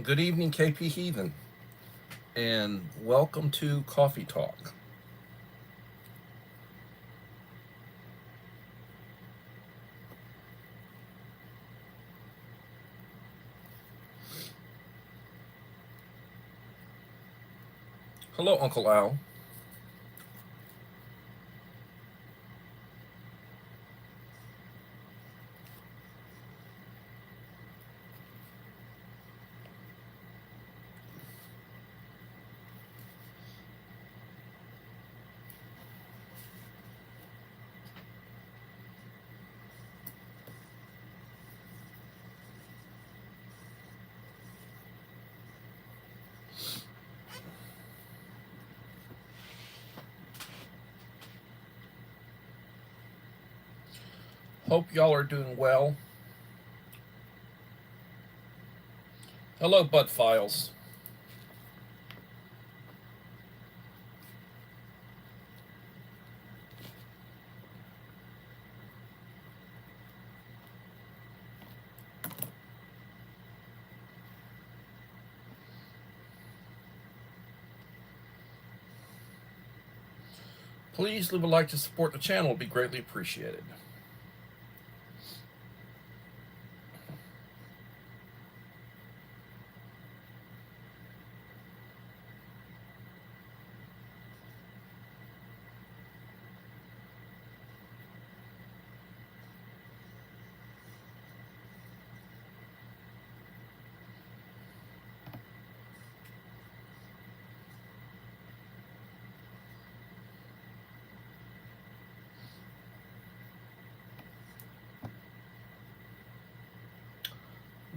Good evening, KP Heathen, and welcome to Coffee Talk. Hello, Uncle Al. Hope y'all are doing well. Hello, Bud Files. Please leave a like to support the channel, it'd be greatly appreciated.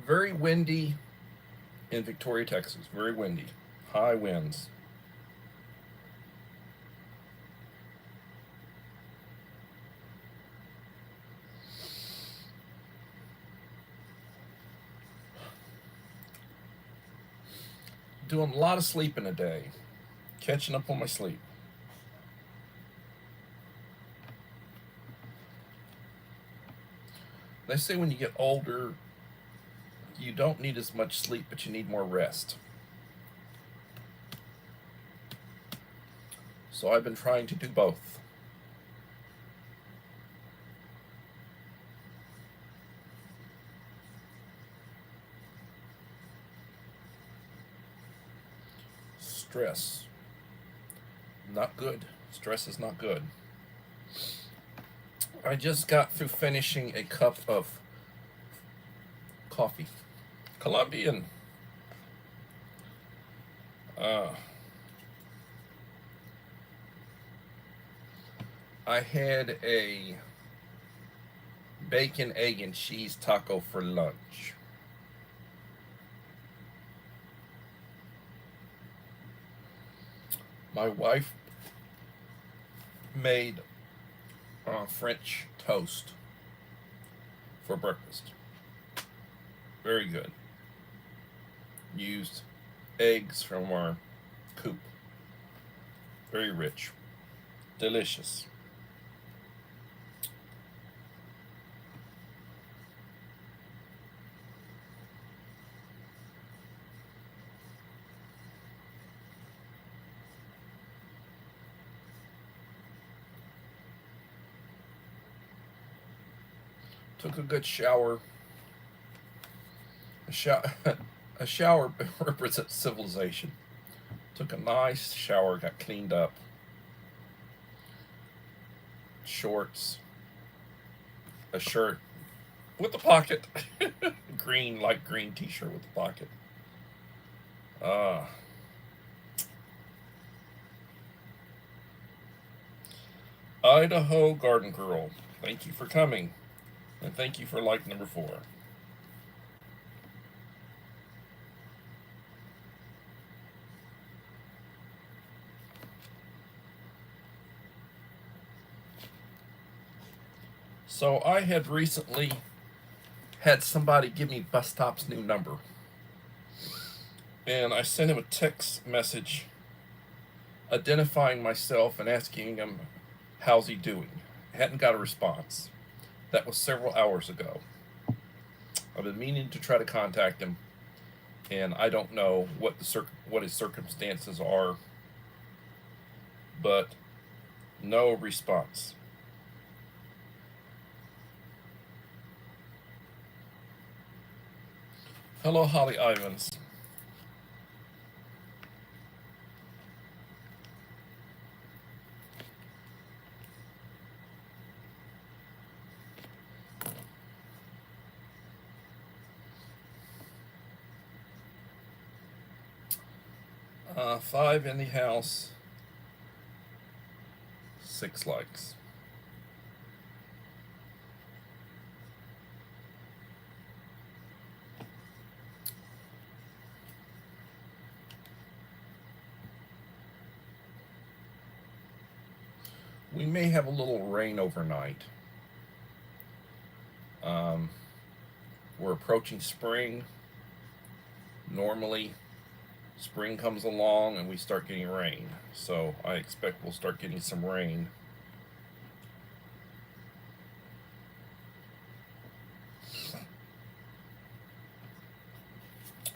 Very windy in Victoria, Texas. Very windy. High winds. Doing a lot of sleeping a day. Catching up on my sleep. They say when you get older, you don't need as much sleep, but you need more rest. So I've been trying to do both. Stress. Not good. Stress is not good. I just got through finishing a cup of coffee. Colombian. Uh, I had a bacon, egg, and cheese taco for lunch. My wife made French toast for breakfast. Very good. Used eggs from our coop. Very rich. Delicious. Took a good shower. A shower represents civilization. Took a nice shower, got cleaned up. Shorts, a shirt with a pocket, green, light green t-shirt with a pocket. Uh, Idaho Garden Girl, thank you for coming. And thank you for like number 4. So I had recently had somebody give me Bus Stop's new number. And I sent him a text message identifying myself and asking him how's he doing. I hadn't got a response. That was several hours ago. I've been meaning to try to contact him. and I don't know what what his circumstances are, but no response. Hello, Holly Ivans. 5 in the house, 6 likes. We may have a little rain overnight. We're approaching spring. Normally, spring comes along and we start getting rain. So I expect we'll start getting some rain.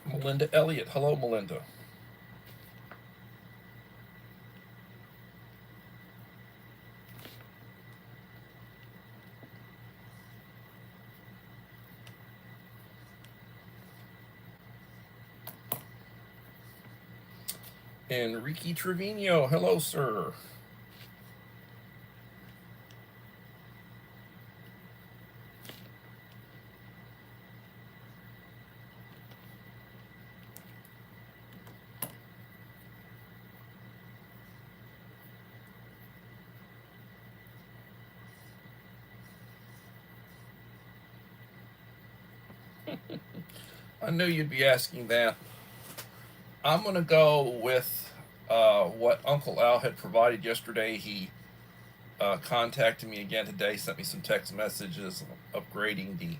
Melinda Elliott. Hello, Melinda. Enrique Trevino. Hello, sir. I knew you'd be asking that. I'm going to go with what Uncle Al had provided yesterday. He contacted me again today, sent me some text messages upgrading the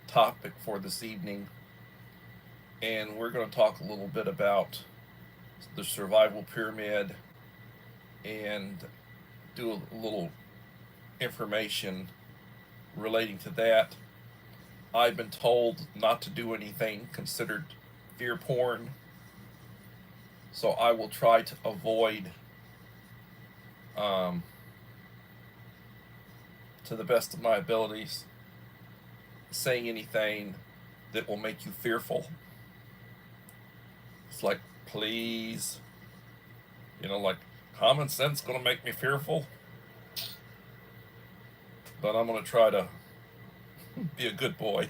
topic for this evening. And we're going to talk a little bit about the survival pyramid and do a little information relating to that. I've been told not to do anything considered fear porn, so I will try to avoid, to the best of my abilities, saying anything that will make you fearful. It's like, please, like common sense going to make me fearful, but I'm going to try to be a good boy.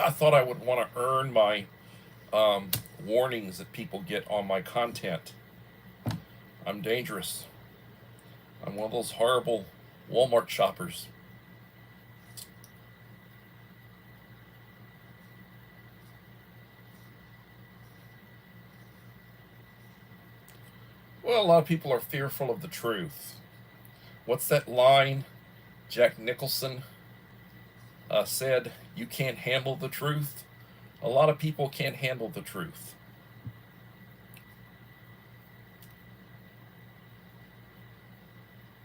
I thought I would want to earn my warnings that people get on my content. I'm dangerous. I'm one of those horrible Walmart shoppers. Well, a lot of people are fearful of the truth. What's that line Jack Nicholson said? You can't handle the truth. A lot of people can't handle the truth.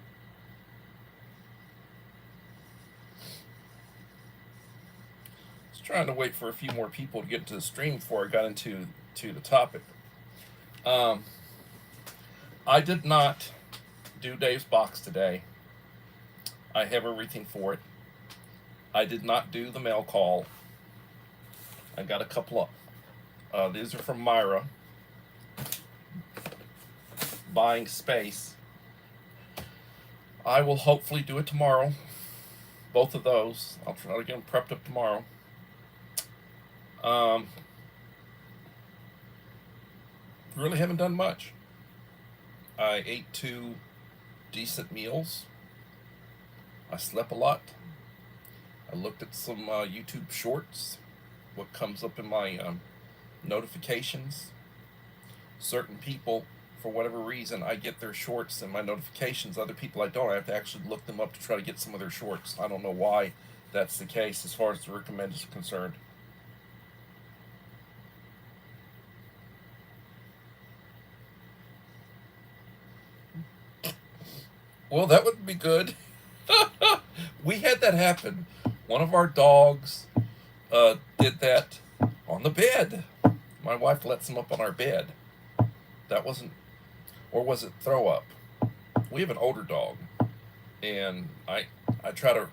I was trying to wait for a few more people to get into the stream before I got into the topic. I did not do Dave's box today. I have everything for it. I did not do the mail call. I got a couple of, these are from Myra, buying space. I will hopefully do it tomorrow. Both of those. I'll try to get them prepped up tomorrow. Really haven't done much. I ate 2 decent meals. I slept a lot. I looked at some YouTube shorts. What comes up in my notifications. Certain people, for whatever reason, I get their shorts in my notifications. Other people I don't. I have to actually look them up to try to get some of their shorts. I don't know why that's the case as far as the recommended is concerned. Well, that would be good. We had that happen. One of our dogs did that. on the bed. My wife lets them up on our bed. That wasn't, or was it throw up? We have an older dog, and I try to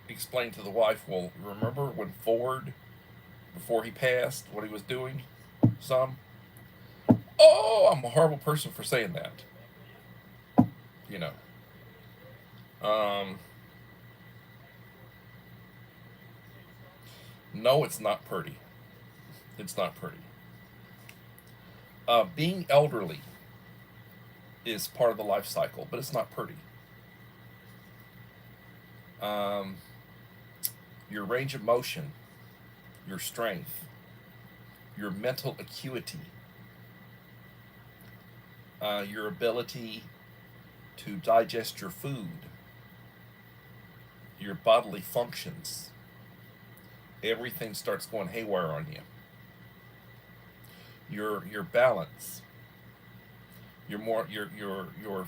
explain to the wife, well, remember when Ford, before he passed, what he was doing? Some, oh, I'm a horrible person for saying that. You know. Um, no, it's not pretty. It's not pretty. Being elderly is part of the life cycle, but it's not pretty. Um, your range of motion, your strength, your mental acuity, your ability to digest your food, your bodily functions, everything starts going haywire on you. Your balance, your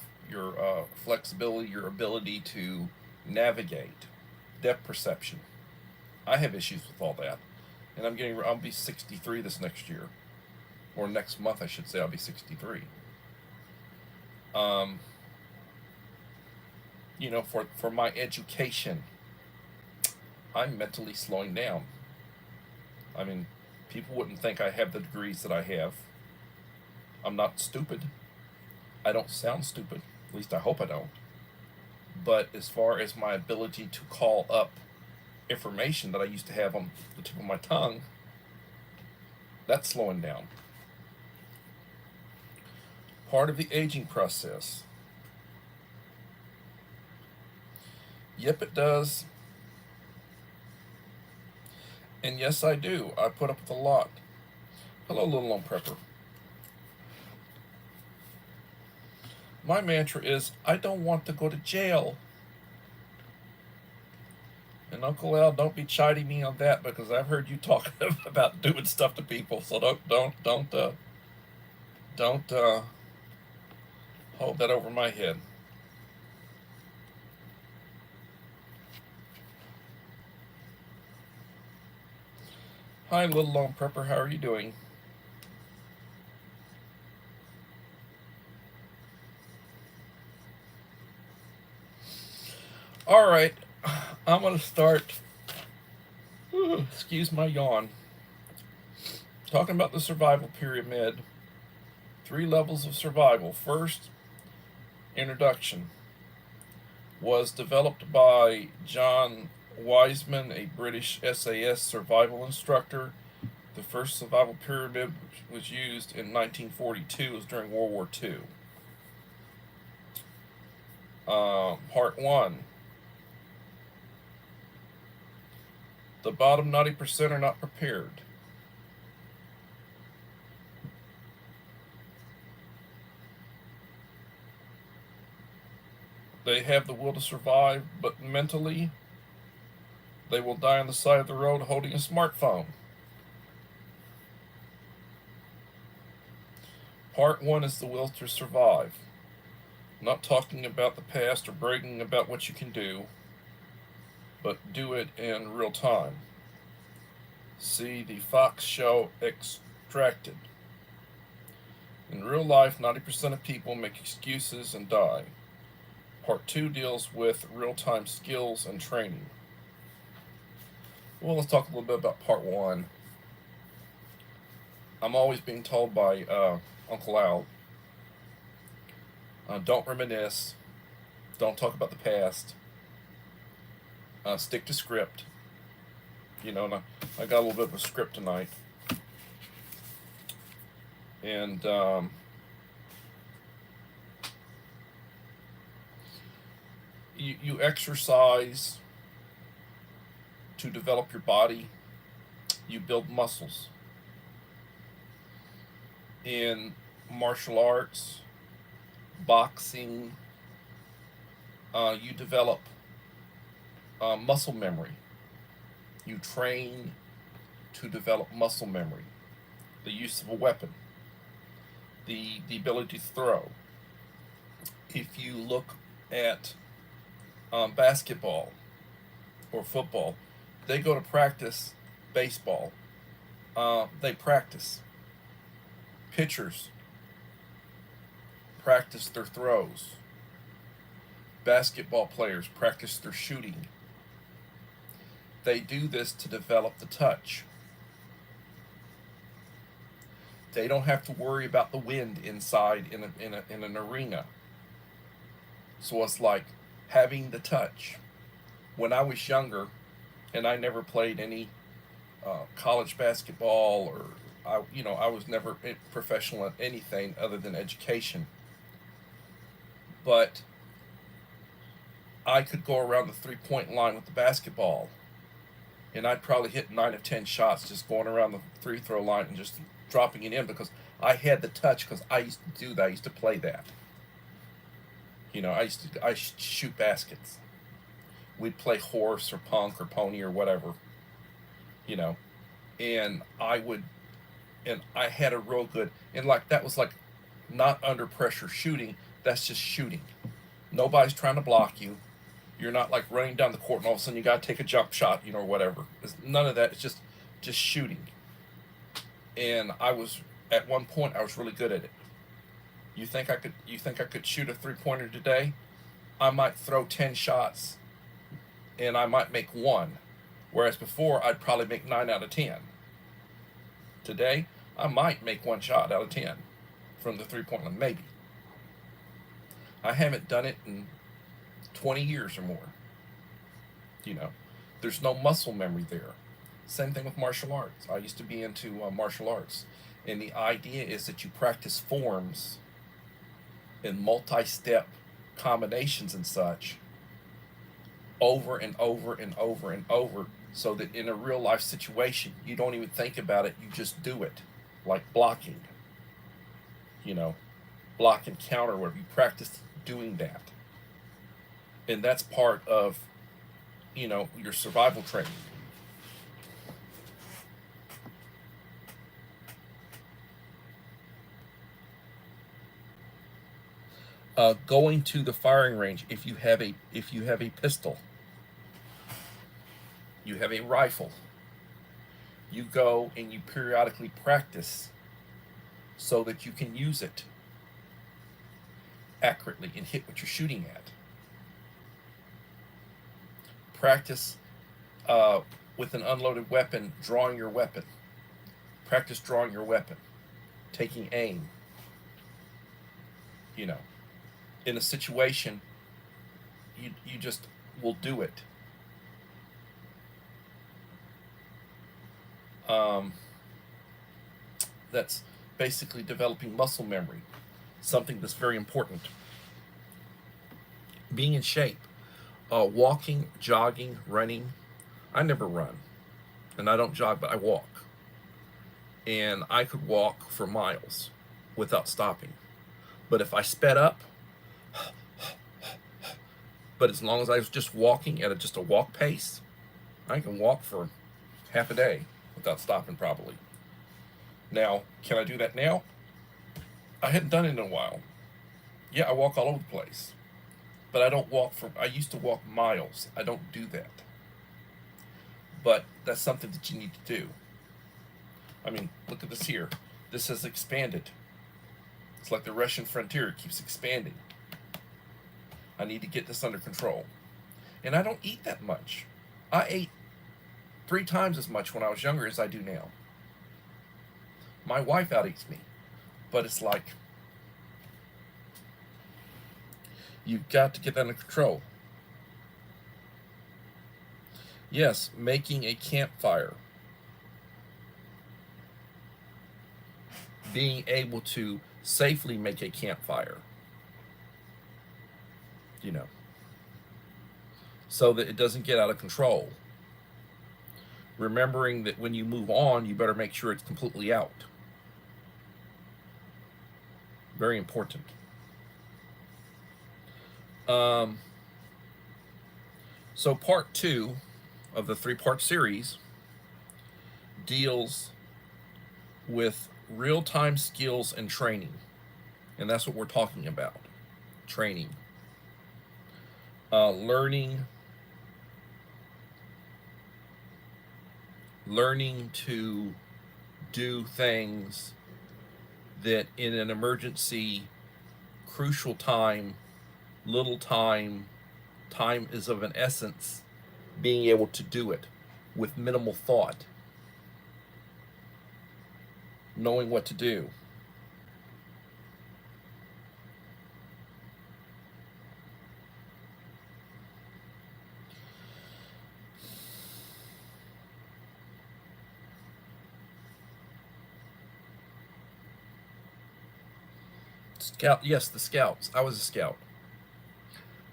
flexibility, your ability to navigate, depth perception. I have issues with all that, and I'll be 63 this next year, or next month I should say. I'll be 63. Um, for my education, I'm mentally slowing down. I mean, people wouldn't think I have the degrees that I have. I'm not stupid. I don't sound stupid. At least I hope I don't. But as far as my ability to call up information that I used to have on the tip of my tongue, that's slowing down. Part of the aging process. Yep, it does. And yes, I do. I put up with a lot. Hello, Little Lone Prepper. My mantra is, I don't want to go to jail. And Uncle Al, don't be chiding me on that, because I've heard you talk about doing stuff to people. So don't hold that over my head. Hi, Little Lone Prepper. How are you doing? All right, I'm going to start, excuse my yawn, talking about the survival pyramid. 3 levels of survival. First, introduction. Was developed by John Wiseman, a British SAS survival instructor. The first survival pyramid was used in 1942. It was during World War II. Part 1. The bottom 90% are not prepared. They have the will to survive, but mentally, they will die on the side of the road holding a smartphone. Part 1 is the will to survive. I'm not talking about the past or bragging about what you can do, but do it in real time. See the Fox show Extracted. In real life, 90% of people make excuses and die. Part 2 deals with real-time skills and training. Well, let's talk a little bit about Part 1. I'm always being told by Uncle Al, don't reminisce, don't talk about the past, stick to script. And I got a little bit of a script tonight. And you exercise to develop your body. You build muscles. In martial arts, boxing, you develop muscle memory. You train to develop muscle memory, the use of a weapon, the ability to throw. If you look at basketball or football, they go to practice baseball They practice. Pitchers practice their throws. Basketball players practice their shooting. They do this to develop the touch. They don't have to worry about the wind inside in an arena. So it's like having the touch. When I was younger, and I never played any college basketball, or I was never professional at anything other than education. But I could go around the 3-point line with the basketball, and I'd probably hit 9 of 10 shots just going around the free throw line and just dropping it in because I had the touch because I used to do that. I used to play that. I shoot baskets. We'd play horse or punk or pony or whatever. You know, and I had a real good, and like that was like not under pressure shooting. That's just shooting. Nobody's trying to block you. You're not like running down the court and all of a sudden you got to take a jump shot, or whatever. It's none of that. It's just shooting. And at one point I was really good at it. You think I could shoot a 3-pointer today? I might throw 10 shots and I might make one. Whereas before I'd probably make 9 out of 10. Today, I might make 1 shot out of 10 from the 3-point line, maybe. I haven't done it in 20 years or more. There's no muscle memory there. Same thing with martial arts. I used to be into martial arts. And the idea is that you practice forms in multi-step combinations and such over and over and over and over, so that in a real life situation you don't even think about it, you just do it. Like blocking, block and counter, where you practice doing that. And that's part of your survival training. Going to the firing range, if you have a pistol, you have a rifle, you go and you periodically practice so that you can use it accurately and hit what you're shooting at. Practice with an unloaded weapon, drawing your weapon. Practice drawing your weapon, taking aim. In a situation, you just will do it. That's basically developing muscle memory, something that's very important. Being in shape, walking, jogging, running. I never run, and I don't jog, but I walk. And I could walk for miles without stopping. But if I sped up, but as long as I was just walking at just a walk pace, I can walk for half a day without stopping probably. Now, can I do that now? I hadn't done it in a while. Yeah, I walk all over the place. But I used to walk miles. I don't do that. But that's something that you need to do. I mean, look at this here. This has expanded. It's like the Russian frontier, it keeps expanding. I need to get this under control. And I don't eat that much. I ate 3 times as much when I was younger as I do now. My wife out-eats me. But it's like, you've got to get that under control. Yes, making a campfire. Being able to safely make a campfire. So that it doesn't get out of control. Remembering that when you move on, you better make sure it's completely out. Very important. So part 2 of the 3-part series deals with real-time skills and training. And that's what we're talking about. Training. Learning to do things that in an emergency, crucial time, little time, time is of an essence, being able to do it with minimal thought, knowing what to do. Scout, yes, the scouts. I was a scout.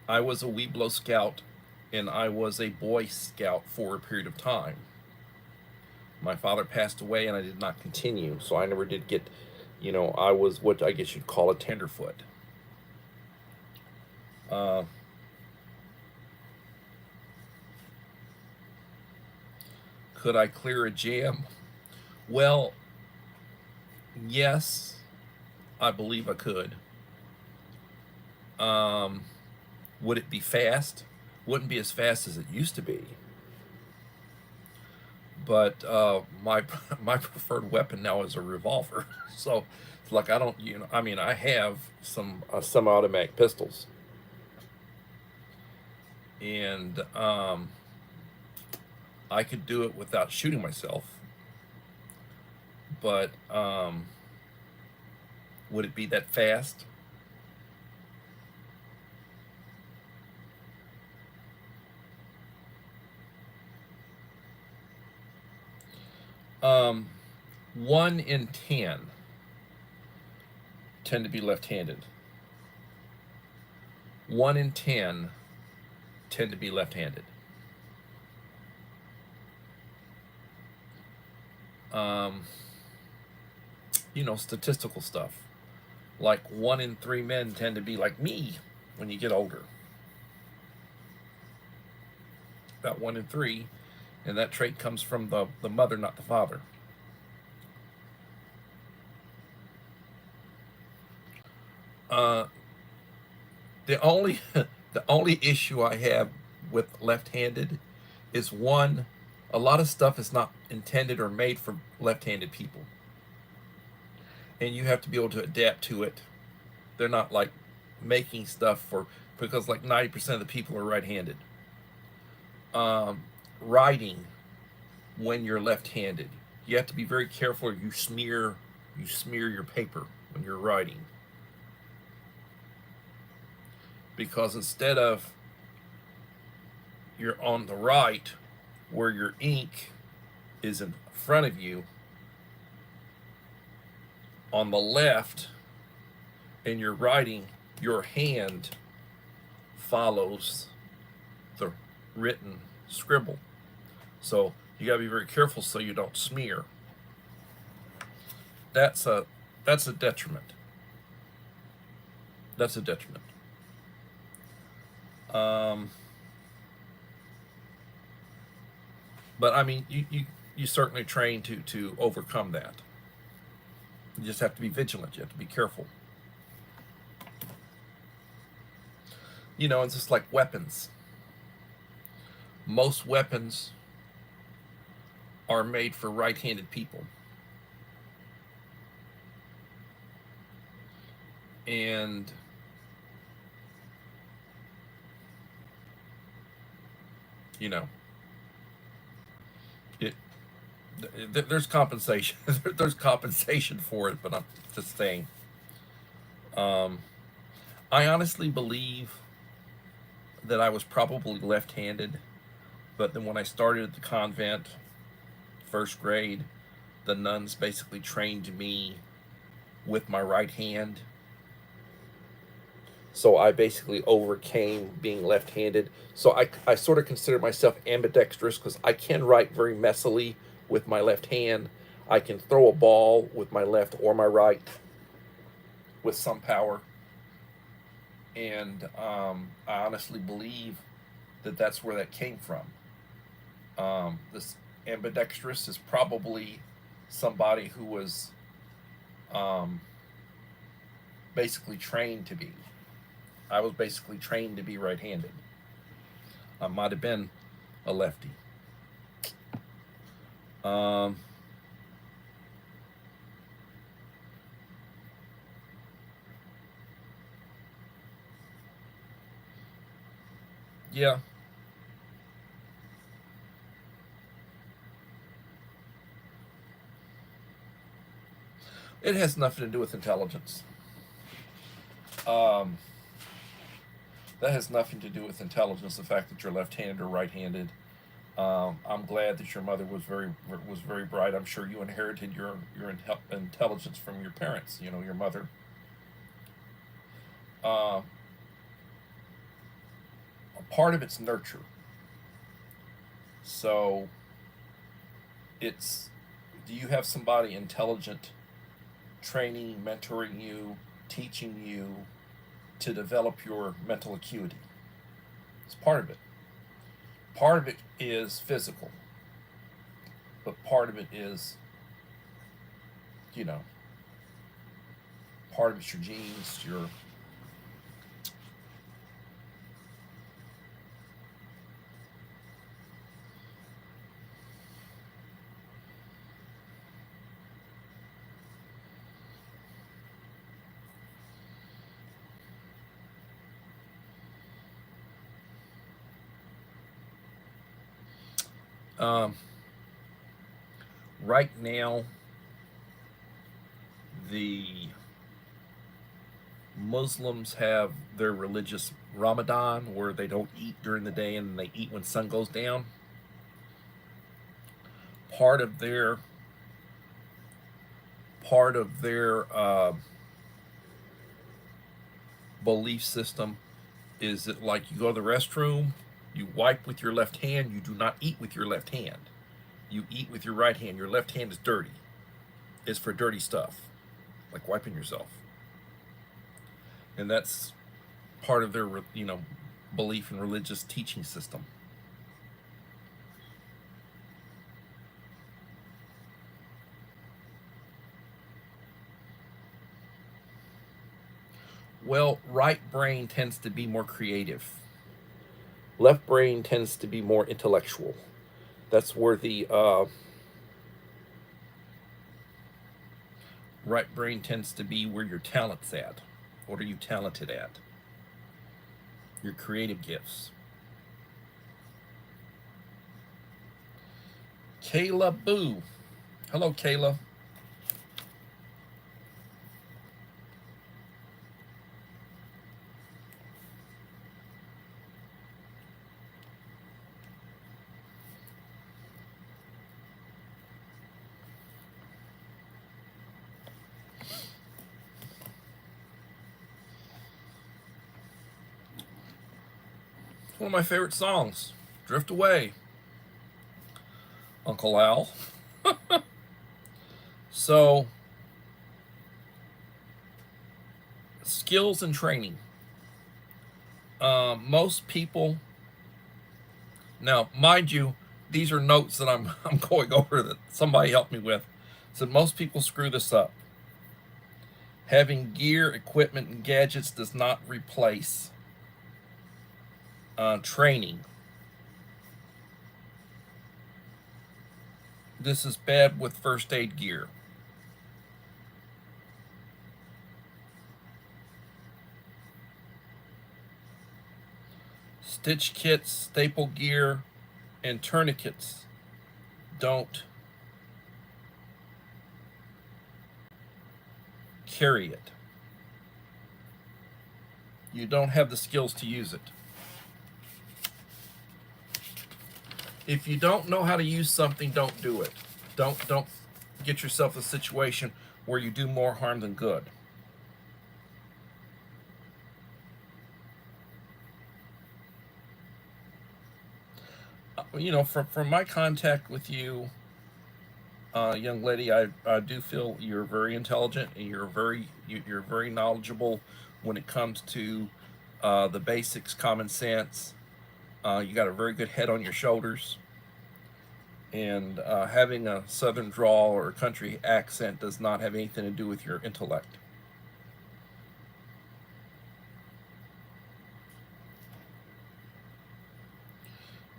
I was a Weeblo scout, and I was a Boy Scout for a period of time. My father passed away, and I did not continue, so I never did get, I was what I guess you'd call a tenderfoot. Uh, could I clear a jam? Well, yes, I believe I could. Would it be fast? Wouldn't be as fast as it used to be. But my my preferred weapon now is a revolver. So it's like I don't, I mean, I have some semi-automatic pistols, and I could do it without shooting myself. But would it be that fast? Um, 1 in 10 tend to be left-handed. 1 in 10 tend to be left-handed. Statistical stuff. Like 1 in 3 men tend to be like me when you get older. About 1 in 3, and that trait comes from the mother, not the father. The only the only issue I have with left-handed is one, a lot of stuff is not intended or made for left-handed people, and you have to be able to adapt to it. They're not like making stuff because like 90% of the people are right-handed. Writing when you're left-handed, you have to be very careful. You smear your paper when you're writing, because instead of you're on the right where your ink is in front of you, on the left in your writing, your hand follows the written scribble. So you gotta be very careful so you don't smear. That's a detriment. That's a detriment. But I mean, you certainly train to overcome that. You just have to be vigilant. You have to be careful. It's just like weapons. Most weapons are made for right-handed people. And it there's compensation. There's compensation for it, but I'm just saying. I honestly believe that I was probably left-handed, but then when I started at the convent, first grade, the nuns basically trained me with my right hand. So I basically overcame being left-handed. So I sort of consider myself ambidextrous because I can write very messily with my left hand. I can throw a ball with my left or my right with some power. And I honestly believe that that's where that came from. This ambidextrous is probably somebody who was basically trained to be. I was basically trained to be right-handed. I might have been a lefty. Yeah. It has nothing to do with intelligence. Um, that has nothing to do with intelligence. The fact that you're left-handed or right-handed. I'm glad that your mother was very bright. I'm sure you inherited your intelligence from your parents. You know, your mother. Uh, a part of it's nurture. So it's, do you have somebody intelligent training, mentoring you, teaching you to develop your mental acuity? It's part of it. Part of it is physical, but part of it is, you know, part of it's your genes, your um, right now the Muslims have their religious Ramadan where they don't eat during the day and they eat when sun goes down. Part of their part of their belief system is that, like, you go to the restroom, you wipe with your left hand, you do not eat with your left hand. You eat with your right hand. Your left hand is dirty. It's for dirty stuff, like wiping yourself. And that's part of their, belief and religious teaching system. Well, right brain tends to be more creative. Left brain tends to be more intellectual. That's where the right brain tends to be where your talent's at. What are you talented at? Your creative gifts. Kayla Boo. Hello, Kayla. One of my favorite songs. Drift Away. Uncle Al. So, skills and training. Most people, now, mind you, these are notes that I'm going over that somebody helped me with. So most people screw this up. Having gear, equipment, and gadgets does not replace training. This is bad with first aid gear. Stitch kits, staple gear, and tourniquets don't carry it. You don't have the skills to use it. If you don't know how to use something, don't do it. Don't get yourself a situation where you do more harm than good. From my contact with you, young lady, I do feel you're very intelligent and you're very knowledgeable when it comes to the basics, common sense. You got a very good head on your shoulders, and having a southern drawl or a country accent does not have anything to do with your intellect.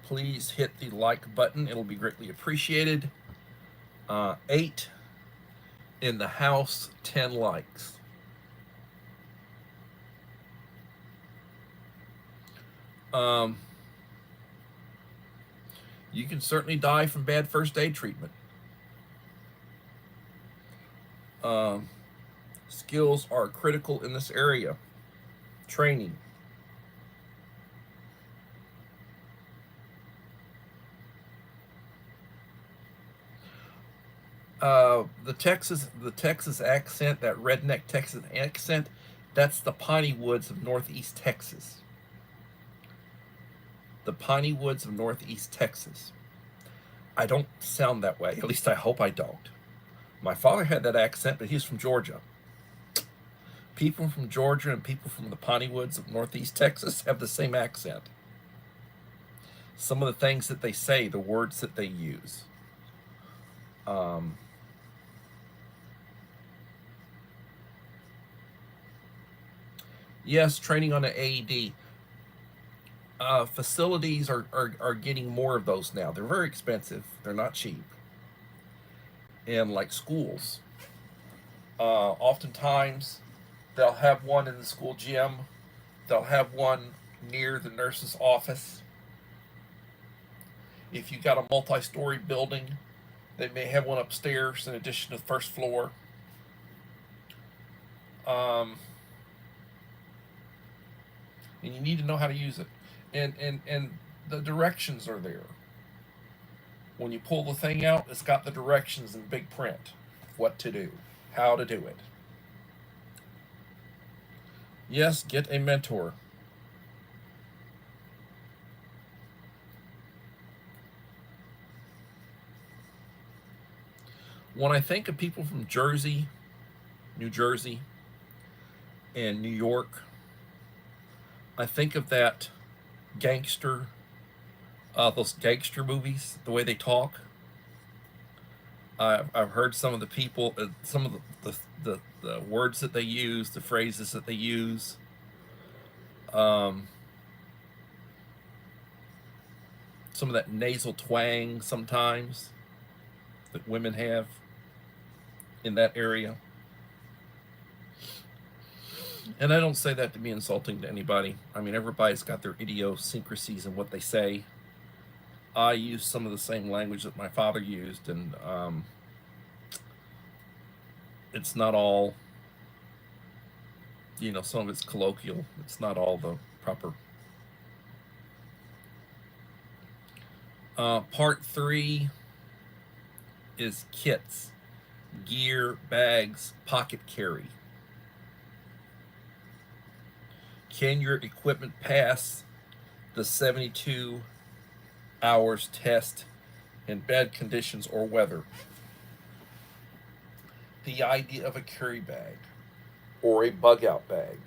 Please hit the like button. It'll be greatly appreciated. 8 in the house, 10 likes. You can certainly die from bad first aid treatment. Um, Skills are critical in this area. Training. The Texas accent, that redneck Texas accent, that's the piney woods of northeast Texas. The piney woods of northeast Texas. I don't sound that way. At least I hope I don't. My father had that accent, but he's from Georgia. People from Georgia and people from the piney woods of northeast Texas have the same accent. Some of the things that they say, the words that they use. Um, yes, training on an AED. Facilities are getting more of those now. They're very expensive. They're not cheap. And like schools, oftentimes they'll have one in the school gym. They'll have one near the nurse's office. If you got a multi-story building, they may have one upstairs in addition to the first floor. Um, and you need to know how to use it. And the directions are there. When you pull the thing out, it's got the directions in big print. What to do, how to do it. Yes, get a mentor. When I think of people from Jersey, New Jersey, and New York, I think of that gangster, those gangster movies, the way they talk. I've heard some of the people, some of the words that they use, the phrases that they use. Um, some of that nasal twang sometimes that women have in that area. And I don't say that to be insulting to anybody. I mean, everybody's got their idiosyncrasies in what they say. I use some of the same language that my father used, and it's not all, some of it's colloquial. It's not all the proper. Part three is kits, gear, bags, pocket carry. Can your equipment pass the 72 hours test in bad conditions or weather? The idea of a carry bag or a bug out bag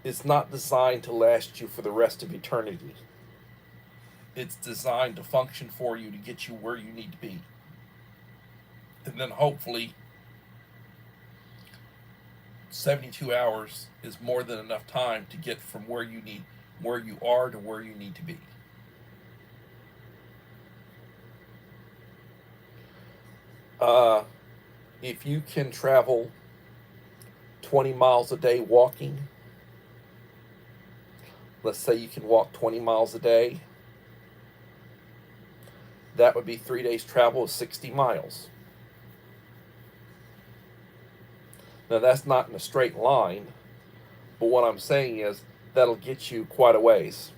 is not designed to last you for the rest of eternity. It's designed to function for you to get you where you need to be. And then hopefully 72 hours is more than enough time to get from where you are to where you need to be. If you can travel 20 miles a day walking, let's say you can walk 20 miles a day, that would be 3 days travel of 60 miles. Now that's not in a straight line, but what I'm saying is that'll get you quite a ways.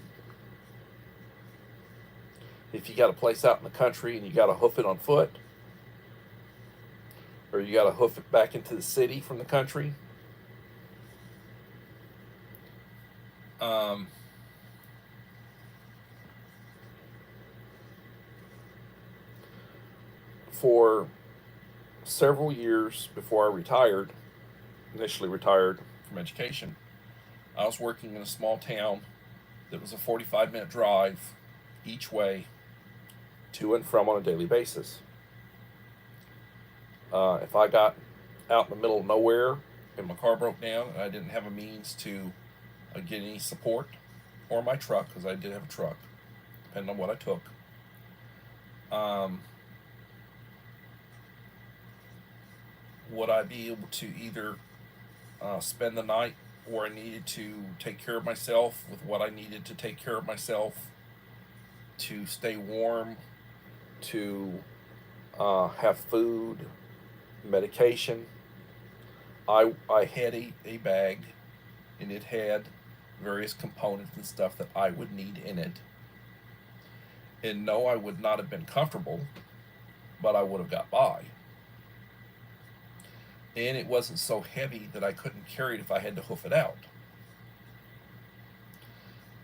If you got a place out in the country and you got to hoof it on foot, or you got to hoof it back into the city from the country, um, for several years before I initially retired from education, I was working in a small town that was a 45-minute drive each way to and from on a daily basis. If I got out in the middle of nowhere and my car broke down and I didn't have a means to get any support, or my truck, because I did have a truck, depending on what I took, would I be able to either spend the night where I needed to take care of myself with what I needed to take care of myself to stay warm to have food, medication. I had a bag, and it had various components and stuff that I would need in it. And no, I would not have been comfortable, but I would have got by. And it wasn't so heavy that I couldn't carry it if I had to hoof it out.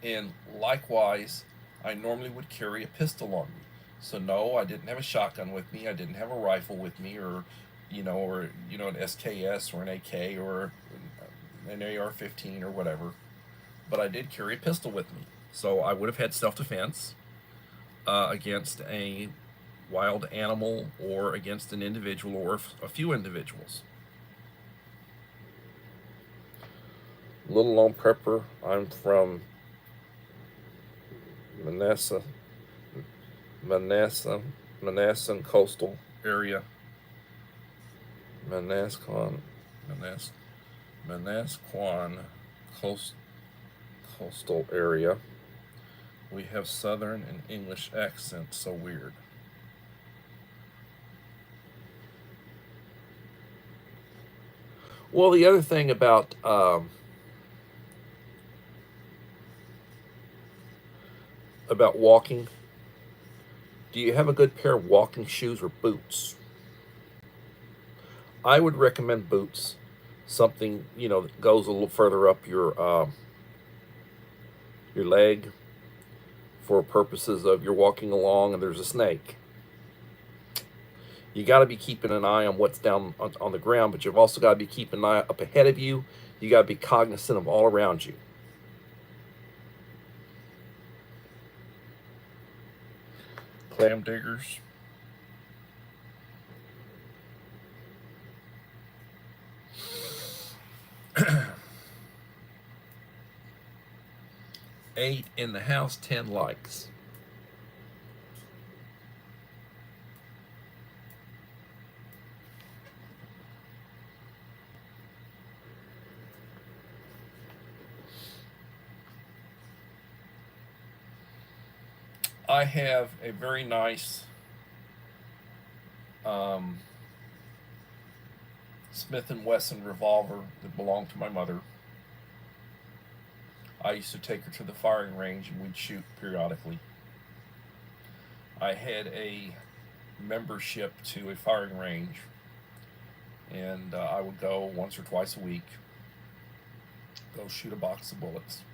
And likewise, I normally would carry a pistol on me. So no, I didn't have a shotgun with me. I didn't have a rifle with me, or an SKS or an AK or an AR-15 or whatever. But I did carry a pistol with me. So I would have had self-defense against a wild animal or against an individual or a few individuals. Little Lone Prepper, I'm from Manassas coastal area. Manasquan coastal area. We have Southern and English accents, so weird. Well, the other thing about walking, do you have a good pair of walking shoes or boots? I would recommend boots, something that goes a little further up your leg, for purposes of you're walking along and there's a snake. You got to be keeping an eye on what's down on the ground, but you've also got to be keeping an eye up ahead of you. You got to be cognizant of all around you. Clam diggers. Eight in the house, 10 likes. I have a very nice Smith & Wesson revolver that belonged to my mother. I used to take her to the firing range and we'd shoot periodically. I had a membership to a firing range, and I would go once or twice a week, go shoot a box of bullets.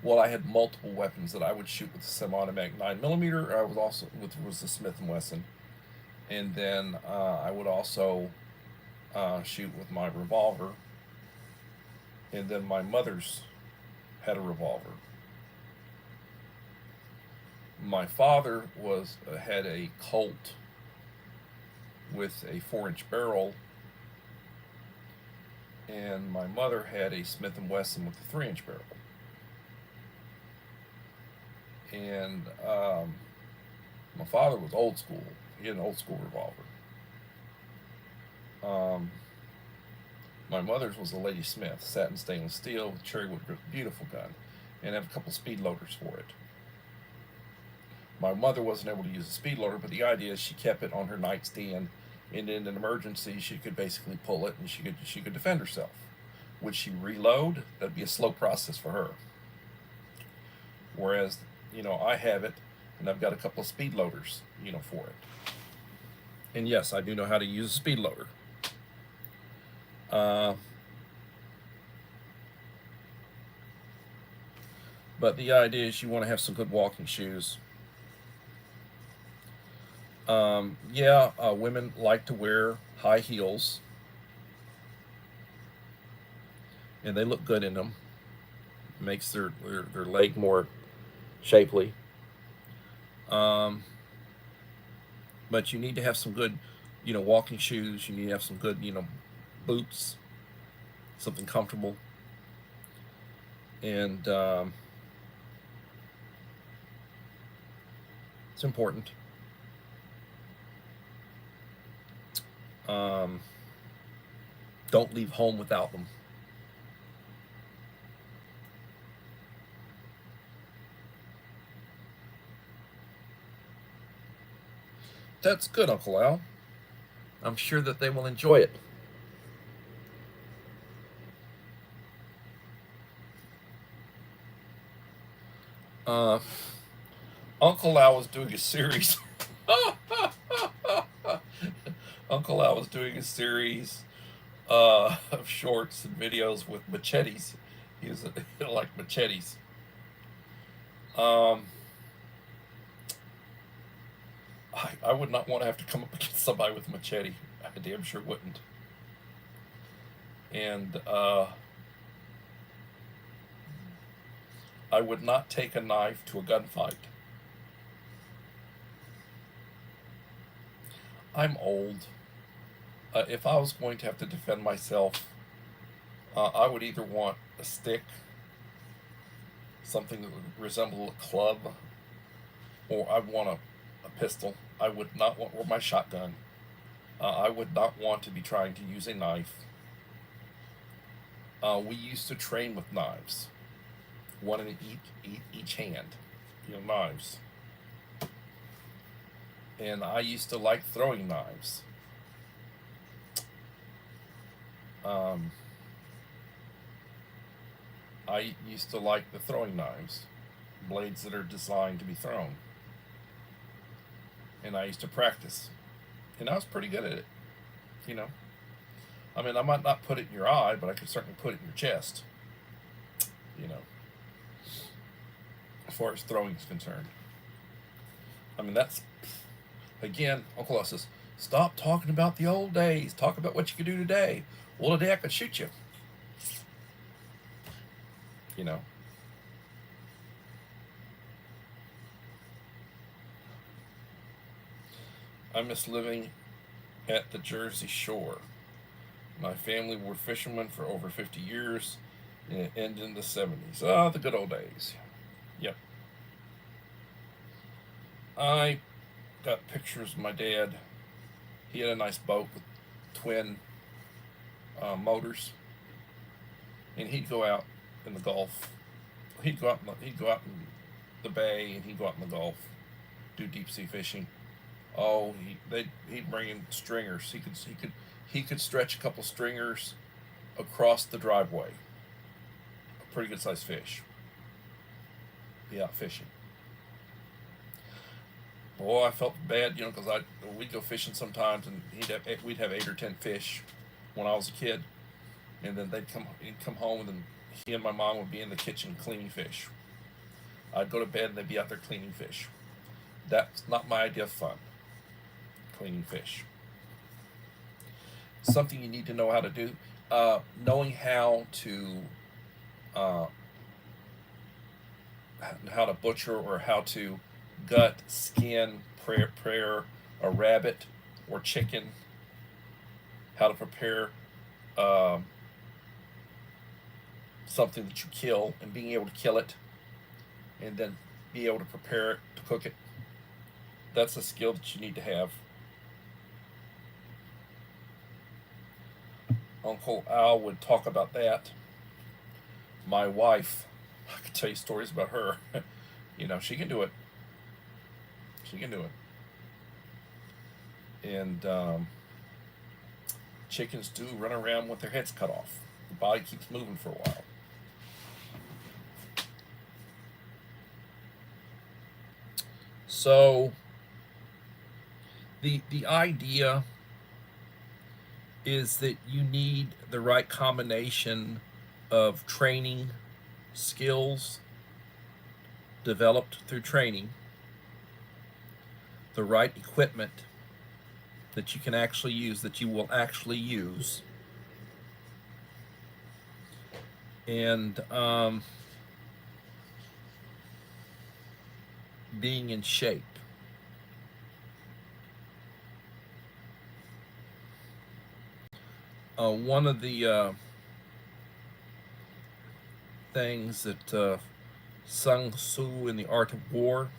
Well, I had multiple weapons that I would shoot with the semi-automatic 9mm. I was also was the Smith & Wesson, and then I would also shoot with my revolver. And then my mother's had a revolver. My father had a Colt with a 4-inch barrel, and my mother had a Smith & Wesson with a 3-inch barrel. And my father was old school. He had an old school revolver. My mother's was a Lady Smith, satin stainless steel with cherry wood grip, beautiful gun, and have a couple speed loaders for it. My mother wasn't able to use a speed loader, but the idea is she kept it on her nightstand, and in an emergency she could basically pull it and she could defend herself. Would she reload? That'd be a slow process for her. Whereas, I have it, and I've got a couple of speed loaders, for it. And yes, I do know how to use a speed loader. But the idea is you want to have some good walking shoes. Women like to wear high heels, and they look good in them. It makes their leg more shapely. But you need to have some good, walking shoes. You need to have some good, boots, something comfortable. And it's important. Don't leave home without them. That's good, Uncle Al. I'm sure that they will enjoy it. Uh, Uncle Al was doing a series. Uncle Al was doing a series of shorts and videos with machetes. He was like machetes. Um, I would not want to have to come up against somebody with a machete. I damn sure wouldn't. And I would not take a knife to a gunfight. I'm old. If I was going to have to defend myself, I would either want a stick, something that would resemble a club, or I want a pistol. I would not want, or my shotgun. I would not want to be trying to use a knife. We used to train with knives, one in each hand, knives. And I used to like throwing knives. I used to like the throwing knives, blades that are designed to be thrown. And I used to practice. And I was pretty good at it, you know. I mean, I might not put it in your eye, but I could certainly put it in your chest, as far as throwing is concerned. I mean, that's, again, Uncle Al says, stop talking about the old days. Talk about what you could do today. Well, today I could shoot you. You know. I miss living at the Jersey Shore. My family were fishermen for over 50 years, and it ended in the 70s. Ah, the good old days. Yep. I got pictures of my dad. He had a nice boat with twin motors, and he'd go out in the Gulf. He'd go out in the bay, and he'd go out in the Gulf, do deep sea fishing. Oh, he'd bring in stringers. He could stretch a couple stringers across the driveway. A pretty good sized fish. Be out fishing. Boy, I felt bad, because we'd go fishing sometimes, and we'd have 8 or 10 fish when I was a kid, and then he'd come home, and then he and my mom would be in the kitchen cleaning fish. I'd go to bed, and they'd be out there cleaning fish. That's not my idea of fun. Cleaning fish. Something you need to know how to do. Knowing how to butcher or how to gut, skin, prepare a rabbit or chicken. How to prepare something that you kill, and being able to kill it, and then be able to prepare it to cook it. That's a skill that you need to have. Uncle Al would talk about that. My wife, I could tell you stories about her. She can do it. She can do it. And chickens do run around with their heads cut off. The body keeps moving for a while. So the idea is that you need the right combination of training, skills developed through training, the right equipment that you can actually use, that you will actually use, and being in shape. One of the things that Sun Tzu in the Art of War,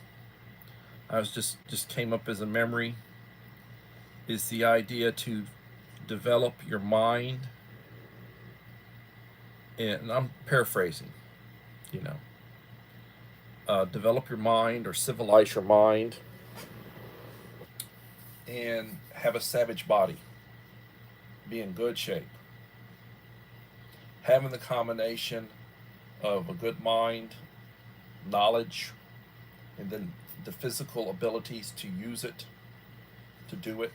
I was just came up as a memory, is the idea to develop your mind, and I'm paraphrasing, develop your mind or civilize your mind and have a savage body, be in good shape. Having the combination of a good mind, knowledge, and then the physical abilities to use it, to do it,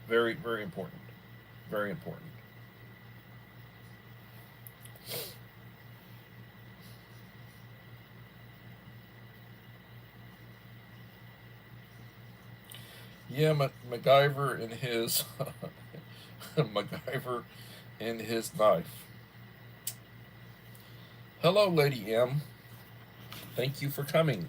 very, very important. Very important. Yeah, MacGyver and his MacGyver and his knife. Hello, Lady M. Thank you for coming.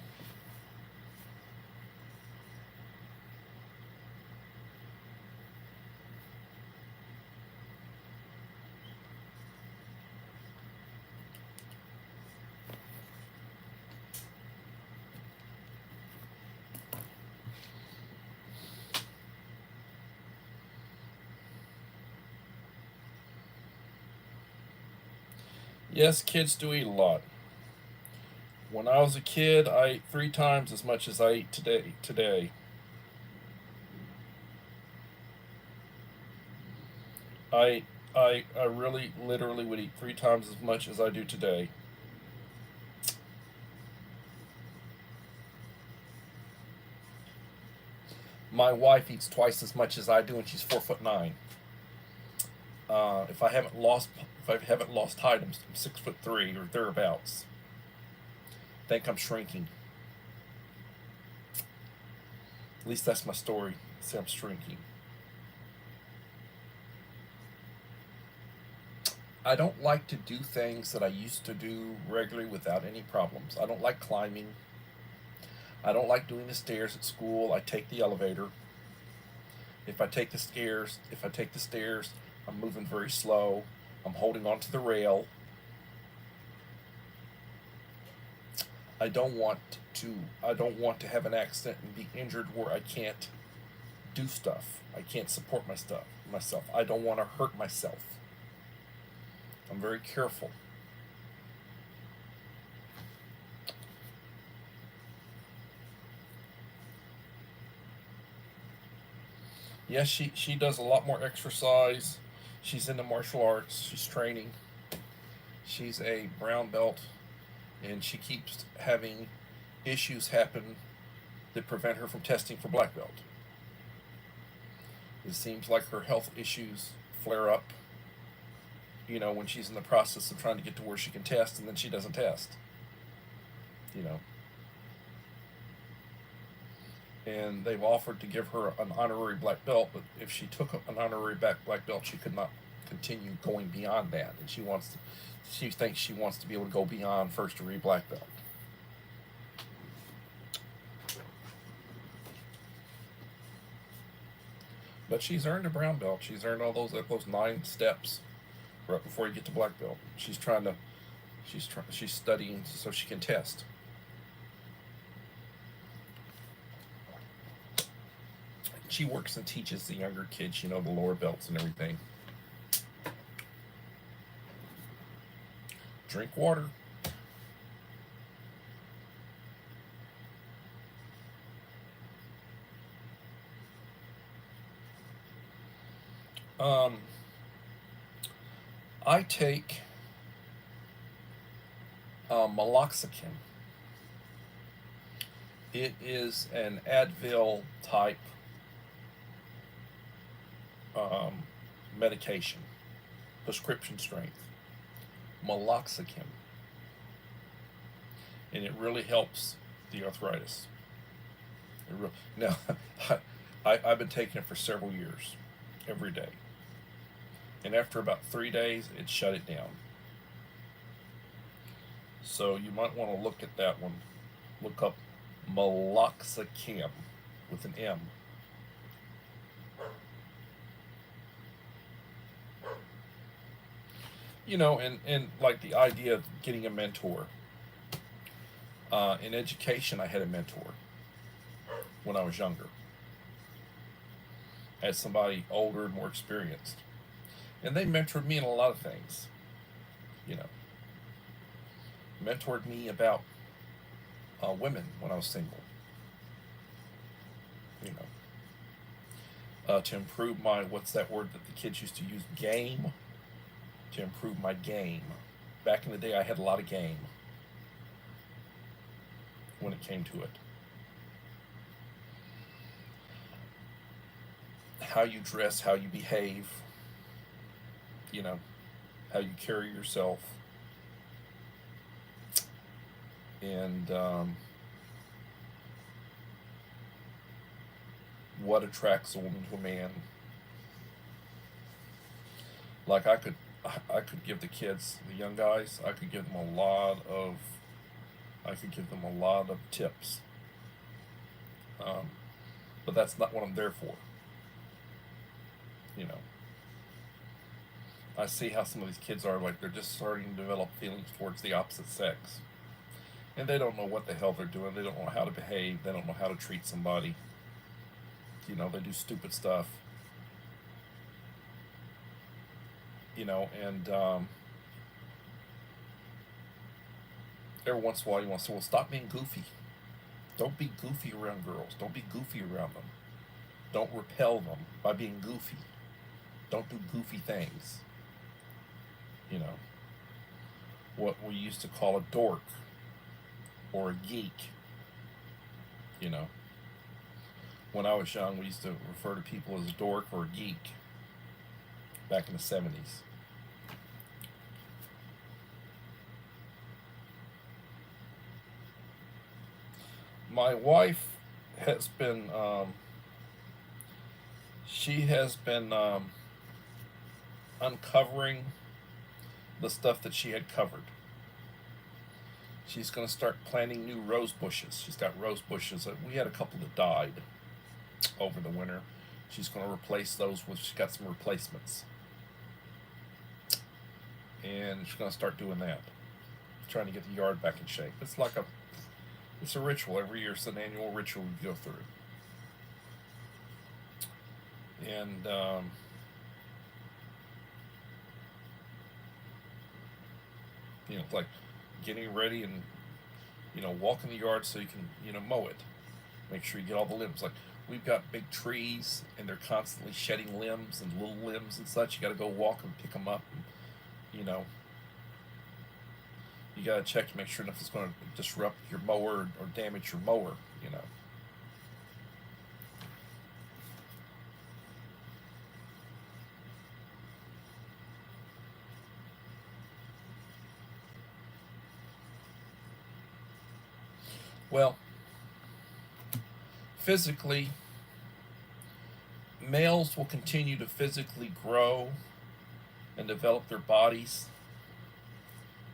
Yes, kids do eat a lot. When I was a kid, I ate 3 times as much as I eat today. I I really literally would eat 3 times as much as I do today. My wife eats twice as much as I do, and she's 4'9". If I haven't lost height, I'm 6'3" or thereabouts. Think I'm shrinking. At least that's my story. Say I'm shrinking. I don't like to do things that I used to do regularly without any problems. I don't like climbing. I don't like doing the stairs at school. I take the elevator. If I take the stairs, I'm moving very slow. I'm holding onto the rail. I don't want to have an accident and be injured where I can't do stuff. I can't support myself. I don't want to hurt myself. I'm very careful. Yes, she does a lot more exercise. She's into martial arts. She's training. She's a brown belt, and she keeps having issues happen that prevent her from testing for black belt. It seems like her health issues flare up, when she's in the process of trying to get to where she can test, and then she doesn't test. You know, and they've offered to give her an honorary black belt, but if she took an honorary black belt, she could not continue going beyond that, and she thinks she wants to be able to go beyond first degree black belt. But she's earned a brown belt. She's earned all those 9 steps right before you get to black belt. She's studying so she can test. She works and teaches the younger kids, the lower belts and everything. Drink water. Um, I take meloxicam. It is an Advil type medication, prescription strength, meloxicam, and it really helps the arthritis. Now, I've been taking it for several years, every day, and after about 3 days, it shut it down. So you might want to look at that one. Look up meloxicam with an M. And like the idea of getting a mentor. In education, I had a mentor when I was younger. I had somebody older and more experienced. And they mentored me in a lot of things. You know, mentored me about women when I was single. to improve my, what's that word that the kids used to use, game, to improve my game. Back in the day, I had a lot of game when it came to it. How you dress, how you behave, you know, how you carry yourself, and what attracts a woman to a man. Like I could give the kids, the young guys, I could give them I could give them a lot of tips. Um, but that's not what I'm there for. You know, I see how some of these kids are, like they're just starting to develop feelings towards the opposite sex. And they don't know what the hell they're doing. They don't know how to behave. They don't know how to treat somebody. You know, they do stupid stuff. You know, and every once in a while you want to say, well, stop being goofy. Don't be goofy around girls. Don't be goofy around them. Don't repel them by being goofy. Don't do goofy things. You know, what we used to call a dork or a geek. You know, when I was young, we used to refer to people as a dork or a geek back in the 70s. My wife has been, she has been uncovering the stuff that she had covered. She's going to start planting new rose bushes. She's got rose bushes. We had a couple that died over the winter. She's going to replace those with, she's got some replacements. And she's going to start doing that. Trying to get the yard back in shape. It's a ritual every year. It's an annual ritual we go through. And you know, like getting ready and, you know, walk in the yard so you can, you know, mow it. Make sure you get all the limbs. Like we've got big trees and they're constantly shedding limbs and little limbs and such. You got to go walk and pick them up. And, you know, you got to check to make sure nothing's going to disrupt your mower or damage your mower, you know. Well, physically, males will continue to physically grow and develop their bodies,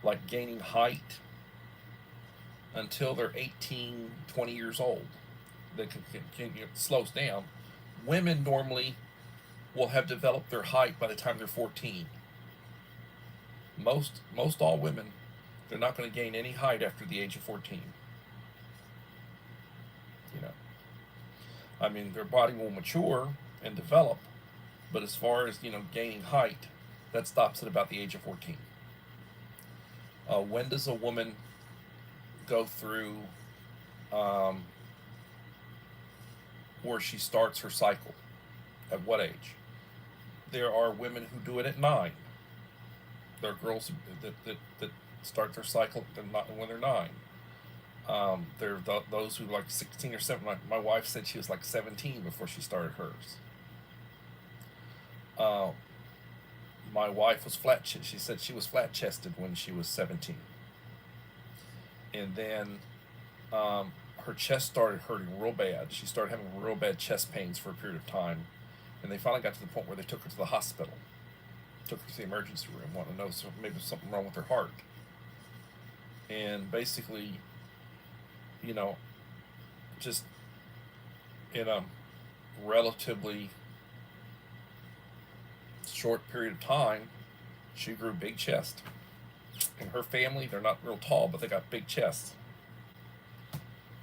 like gaining height, until they're 18, 20 years old. They can continue, it slows down. Women normally will have developed their height by the time they're 14. Most all women, they're not going to gain any height after the age of 14. You know, I mean, their body will mature and develop, but as far as, you know, gaining height, that stops at about the age of 14. When does a woman go through where she starts her cycle? At what age? There are women who do it at 9. There are girls that start their cycle when they're 9. There are those who like 16 or 17. My wife said she was like 17 before she started hers. My wife was she said she was flat-chested when she was 17. And then her chest started hurting real bad. She started having real bad chest pains for a period of time. And they finally got to the point where they took her to the hospital. Took her to the emergency room, wanted to know maybe something wrong with her heart. And basically, you know, just in a relatively short period of time, she grew big chest. In her family, they're not real tall, but they got big chests.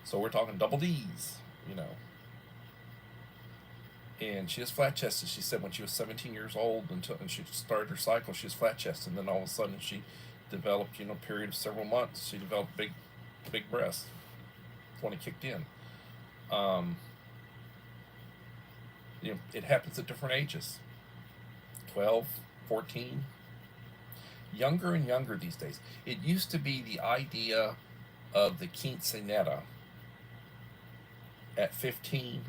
So we're talking double D's, you know. And she is flat chested. She said when she was 17 years old and she started her cycle, she was flat chested. And then all of a sudden she developed, you know, a period of several months, she developed big breasts when it kicked in. it happens at different ages. 12, 14, younger and younger these days. It used to be the idea of the quinceanera at 15,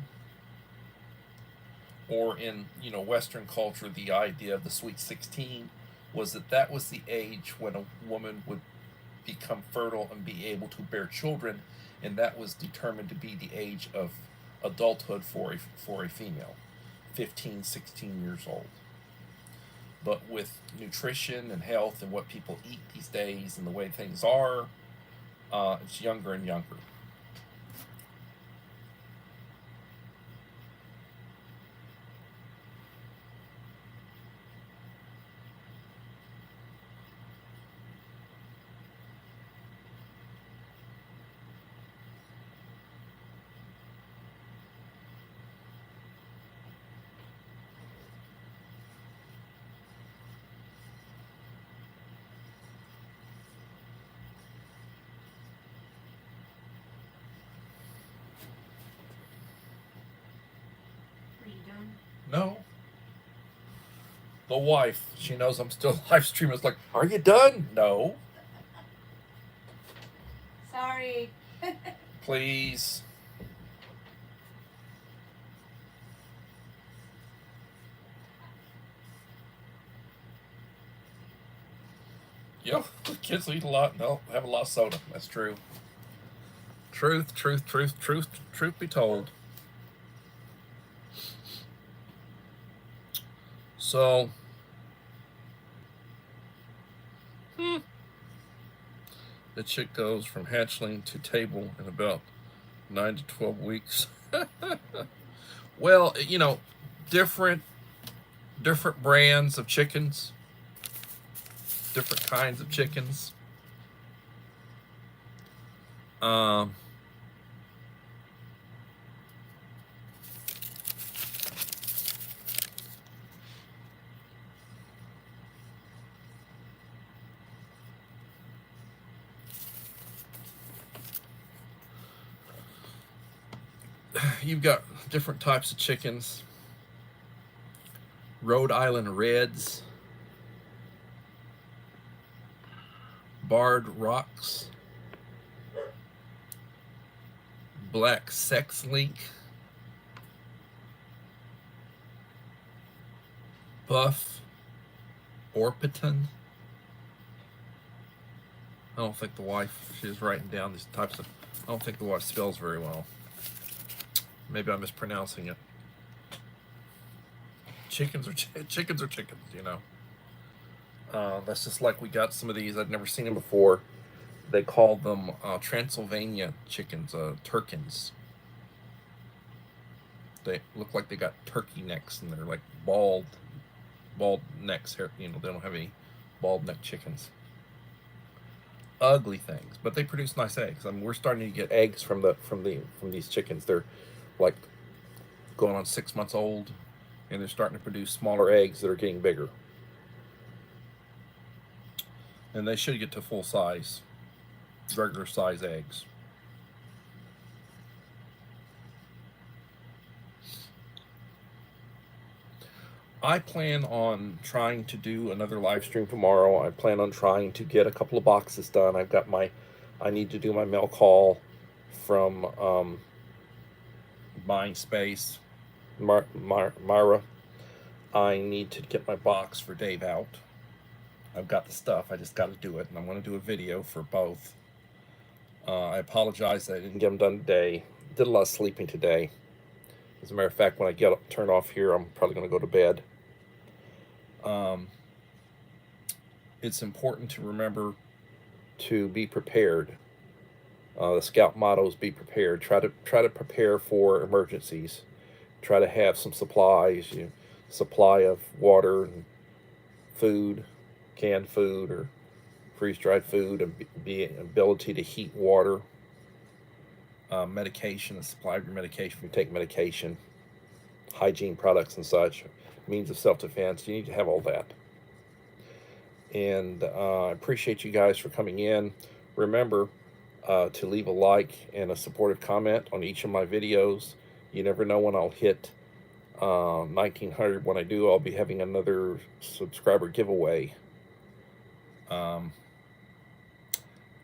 or in Western culture, the idea of the sweet 16 was that was the age when a woman would become fertile and be able to bear children, and that was determined to be the age of adulthood for a female, 15, 16 years old. But with nutrition and health and what people eat these days and the way things are, it's younger and younger. No. The wife, she knows I'm still live streaming. It's like, are you done? No. Sorry. Please. Yep, the kids eat a lot and they'll have a lot of soda. That's true. Truth be told. So, the chick goes from hatchling to table in about 9 to 12 weeks. Well, different brands of chickens, different kinds of chickens. You've got different types of chickens. Rhode Island Reds, Barred Rocks, Black Sex Link, Buff Orpington. I don't think the wife, she's writing down these types of, I don't think the wife spells very well. Maybe I'm mispronouncing it. Chickens are chickens, That's just like we got some of these. I'd never seen them before. They call them Transylvania chickens, Turkins. They look like they got turkey necks, and they're like bald necks. They don't have any bald neck chickens. Ugly things, but they produce nice eggs. I mean, we're starting to get eggs from these chickens. They're like going on 6 months old, and they're starting to produce smaller eggs that are getting bigger. And they should get to full size, regular size eggs. I plan on trying to do another live stream tomorrow. I plan on trying to get a couple of boxes done. I need to do my mail call from buying space, Myra. I need to get my box for Dave out. I've got the stuff. I just got to do it, and I'm going to do a video for both. I apologize that I didn't get them done today. Did a lot of sleeping today. As a matter of fact, when I turn off here, I'm probably going to go to bed. It's important to remember to be prepared. The Scout motto is be prepared. Try to prepare for emergencies. Try to have some supplies. Supply of water and food, canned food or freeze-dried food, and be ability to heat water. Medication, a supply of your medication if you take medication, hygiene products and such, means of self-defense. You need to have all that. And I appreciate you guys for coming in. Remember to leave a like and a supportive comment on each of my videos. You never know when I'll hit 1900, when I do, I'll be having another subscriber giveaway.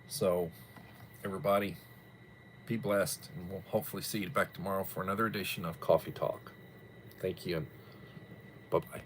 So, everybody, be blessed, and we'll hopefully see you back tomorrow for another edition of Coffee Talk. Thank you, and bye-bye.